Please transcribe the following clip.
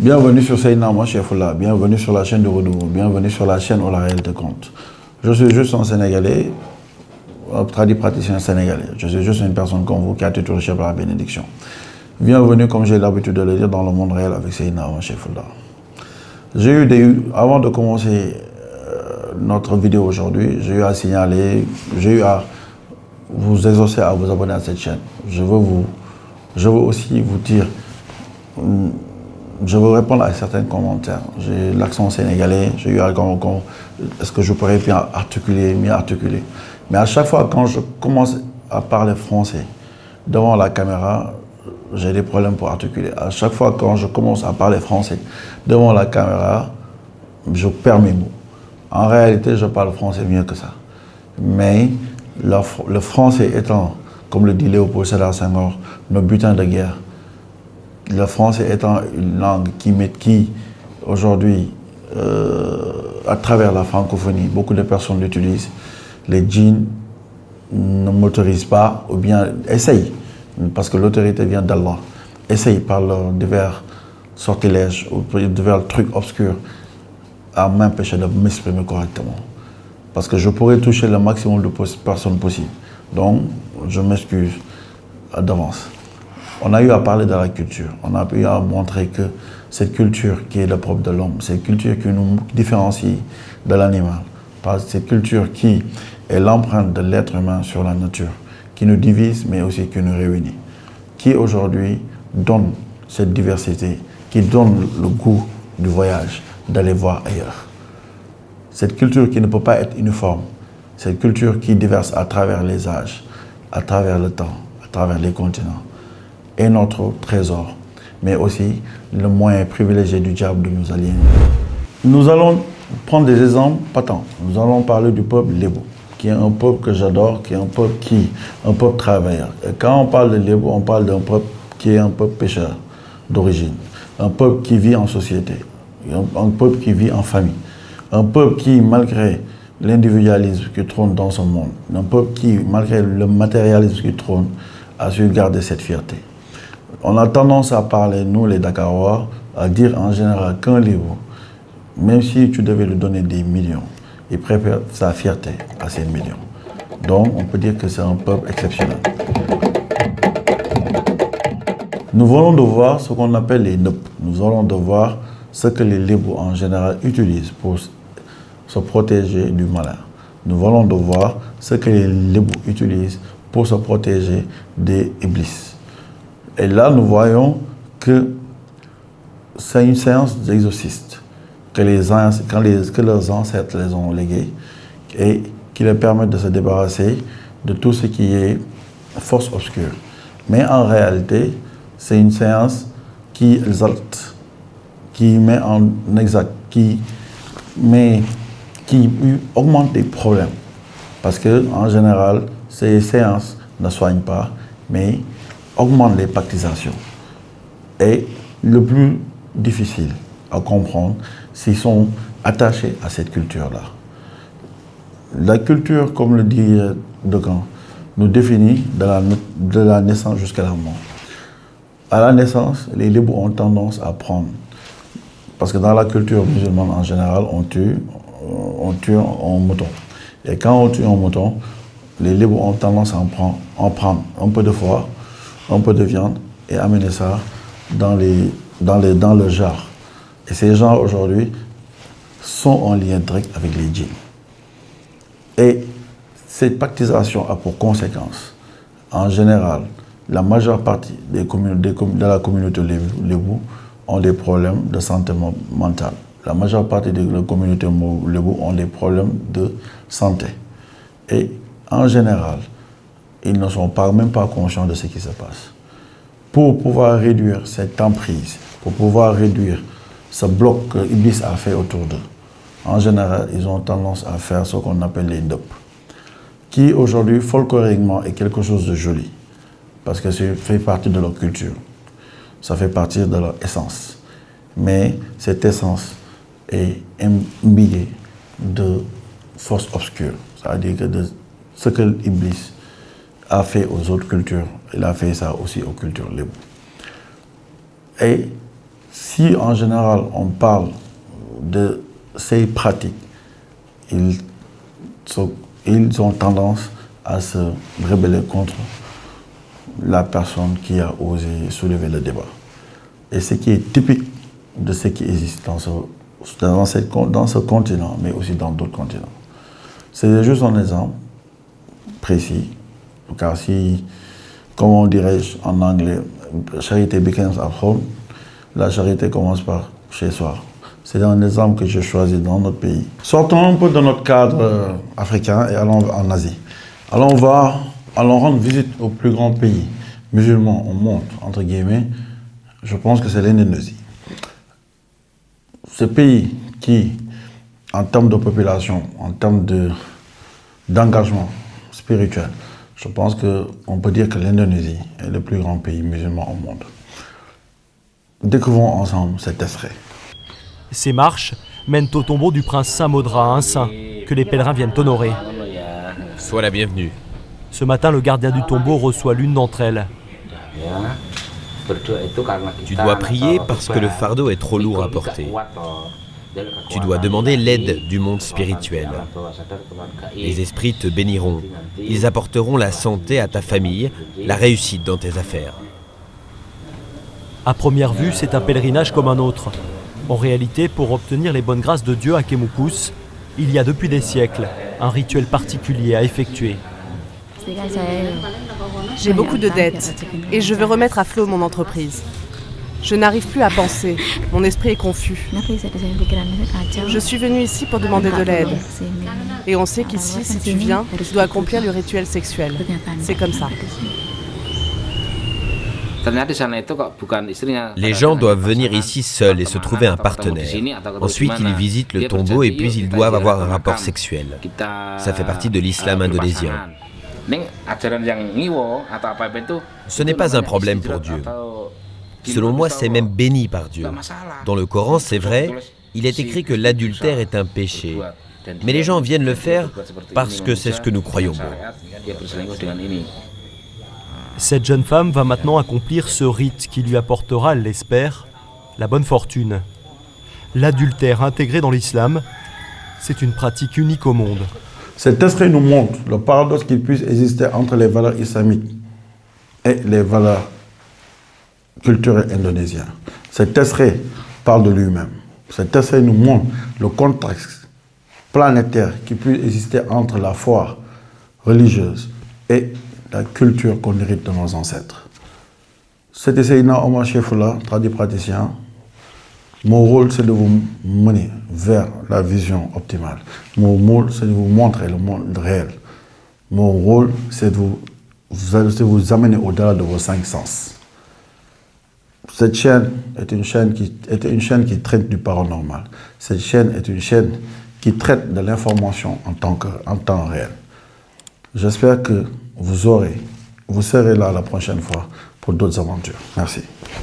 Bienvenue sur Seydina Omar Chefoula, bienvenue sur la chaîne de Renouveau, bienvenue sur la chaîne où la réalité compte. Je suis juste un Sénégalais, un praticien sénégalais. Je suis juste une personne comme vous qui a été touchée par la bénédiction. Bienvenue, comme j'ai l'habitude de le dire, dans le monde réel avec Seydina Omar Chefoula. Avant de commencer notre vidéo aujourd'hui, j'ai eu à signaler, j'ai eu à vous exhorter à vous abonner à cette chaîne. Je veux aussi vous dire, je veux répondre à certains commentaires. J'ai l'accent sénégalais, j'ai eu à est-ce que je pourrais mieux articuler. Mais à chaque fois quand je commence à parler français devant la caméra, j'ai des problèmes pour articuler. À chaque fois quand je commence à parler français devant la caméra, je perds mes mots. En réalité, je parle français mieux que ça. Mais le français étant, comme le dit Léopold Sédar Senghor, nos butins de guerre, le français étant une langue qui aujourd'hui, à travers la francophonie, beaucoup de personnes l'utilisent. Les djinns ne m'autorisent pas, ou bien essayent, parce que l'autorité vient d'Allah, essayent par leurs divers sortilèges, ou divers trucs obscurs, à m'empêcher de m'exprimer correctement. Parce que je pourrais toucher le maximum de personnes possible. Donc, je m'excuse d'avance. On a eu à parler de la culture. On a eu à montrer que cette culture qui est le propre de l'homme, cette culture qui nous différencie de l'animal, cette culture qui est l'empreinte de l'être humain sur la nature, qui nous divise mais aussi qui nous réunit, qui aujourd'hui donne cette diversité, qui donne le goût du voyage, d'aller voir ailleurs. Cette culture qui ne peut pas être uniforme, cette culture qui diverse à travers les âges, à travers le temps, à travers les continents, est notre trésor, mais aussi le moyen privilégié du diable de nous aliéner. Nous allons prendre des exemples patents. Nous allons parler du peuple Lébo, qui est un peuple que j'adore, qui est un peuple travailleur. Et quand on parle de Lébo, on parle d'un peuple qui est un peuple pécheur d'origine, un peuple qui vit en société, un peuple qui vit en famille, un peuple qui, malgré l'individualisme qui trône dans ce monde, un peuple qui, malgré le matérialisme qui trône, a su garder cette fierté. On a tendance à parler, nous les Dakarois, à dire en général qu'un Lébo, même si tu devais lui donner des millions, il préfère sa fierté à ses millions. Donc on peut dire que c'est un peuple exceptionnel. Nous venons de voir ce qu'on appelle les NEP. Nous allons de voir ce que les Lébou en général utilisent pour se protéger du malin. Nous allons de voir ce que les Lébou utilisent pour se protéger des iblis. Et là, nous voyons que c'est une séance d'exorcistes que leurs ancêtres les ont légués et qui leur permettent de se débarrasser de tout ce qui est force obscure. Mais en réalité, c'est une séance qui exalte, qui met en exact, qui augmente les problèmes. Parce que en général, ces séances ne soignent pas, mais augmentent les pactisations. Et le plus difficile à comprendre, s'ils sont attachés à cette culture-là. La culture, comme le dit Degan, nous définit de la naissance jusqu'à la mort. À la naissance, les Lébou ont tendance à prendre, parce que dans la culture musulmane en général, on tue un mouton. Et quand on tue un mouton, les Lébou ont tendance à en prendre un peu de foie, un peu de viande et amener ça dans le jar. Et ces gens aujourd'hui sont en lien direct avec les djinns. Et cette pactisation a pour conséquence, en général, la majeure partie de la communauté Lébou ont des problèmes de santé mentale. La majeure partie de la communauté Lébou ont des problèmes de santé. Et en général, ils ne sont même pas conscients de ce qui se passe. Pour pouvoir réduire cette emprise, pour pouvoir réduire ce bloc que Iblis a fait autour d'eux, en général, ils ont tendance à faire ce qu'on appelle les NEP, qui aujourd'hui, folkloriquement, est quelque chose de joli, parce que ça fait partie de leur culture, ça fait partie de leur essence. Mais cette essence est imbibée de forces obscures, c'est-à-dire que de ce que Iblis a fait aux autres cultures, il a fait ça aussi aux cultures Lébou. Et Si en général on parle de ces pratiques, ils ont tendance à se rebeller contre la personne qui a osé soulever le débat. Et ce qui est typique de ce qui existe dans ce continent, mais aussi dans d'autres continents. C'est juste un exemple précis, car si, comment dirais-je en anglais, charity begins at home, la charité commence par chez soi. C'est un exemple que j'ai choisi dans notre pays. Sortons un peu de notre cadre africain et allons en Asie. Allons rendre visite au plus grand pays musulman au monde, entre guillemets, je pense que c'est l'Indonésie. Ce pays qui, en termes de population, en termes d'engagement spirituel, je pense qu'on peut dire que l'Indonésie est le plus grand pays musulman au monde. Découvrons ensemble cet extrait. Ces marches mènent au tombeau du prince Samodra, un saint que les pèlerins viennent honorer. Sois la bienvenue. Ce matin, le gardien du tombeau reçoit l'une d'entre elles. Tu dois prier parce que le fardeau est trop lourd à porter. Tu dois demander l'aide du monde spirituel. Les esprits te béniront. Ils apporteront la santé à ta famille, la réussite dans tes affaires. À première vue, c'est un pèlerinage comme un autre. En réalité, pour obtenir les bonnes grâces de Dieu à Kemukus, il y a depuis des siècles un rituel particulier à effectuer. J'ai beaucoup de dettes et je veux remettre à flot mon entreprise. Je n'arrive plus à penser, mon esprit est confus. Je suis venue ici pour demander de l'aide. Et on sait qu'ici, si tu viens, tu dois accomplir le rituel sexuel. C'est comme ça. Les gens doivent venir ici seuls et se trouver un partenaire. Ensuite, ils visitent le tombeau et puis ils doivent avoir un rapport sexuel. Ça fait partie de l'islam indonésien. Ce n'est pas un problème pour Dieu. Selon moi, c'est même béni par Dieu. Dans le Coran, c'est vrai, il est écrit que l'adultère est un péché. Mais les gens viennent le faire parce que c'est ce que nous croyons beau. Cette jeune femme va maintenant accomplir ce rite qui lui apportera, elle l'espère, la bonne fortune. L'adultère intégré dans l'islam, c'est une pratique unique au monde. Cet extrait nous montre le paradoxe qu'il puisse exister entre les valeurs islamiques et les valeurs culturelles indonésiennes. Cet extrait parle de lui-même. Cet extrait nous montre le contraste planétaire qui peut exister entre la foi religieuse et la culture qu'on hérite de nos ancêtres. C'était Seydina Omar Chefoula, traduit praticien. Mon rôle, c'est de vous mener vers la vision optimale. Mon rôle, c'est de vous montrer le monde réel. Mon rôle, c'est de vous amener au-delà de vos 5 sens. Cette chaîne est une chaîne qui traite du paranormal. Cette chaîne est une chaîne qui traite de l'information en temps réel. J'espère que vous serez là la prochaine fois pour d'autres aventures. Merci.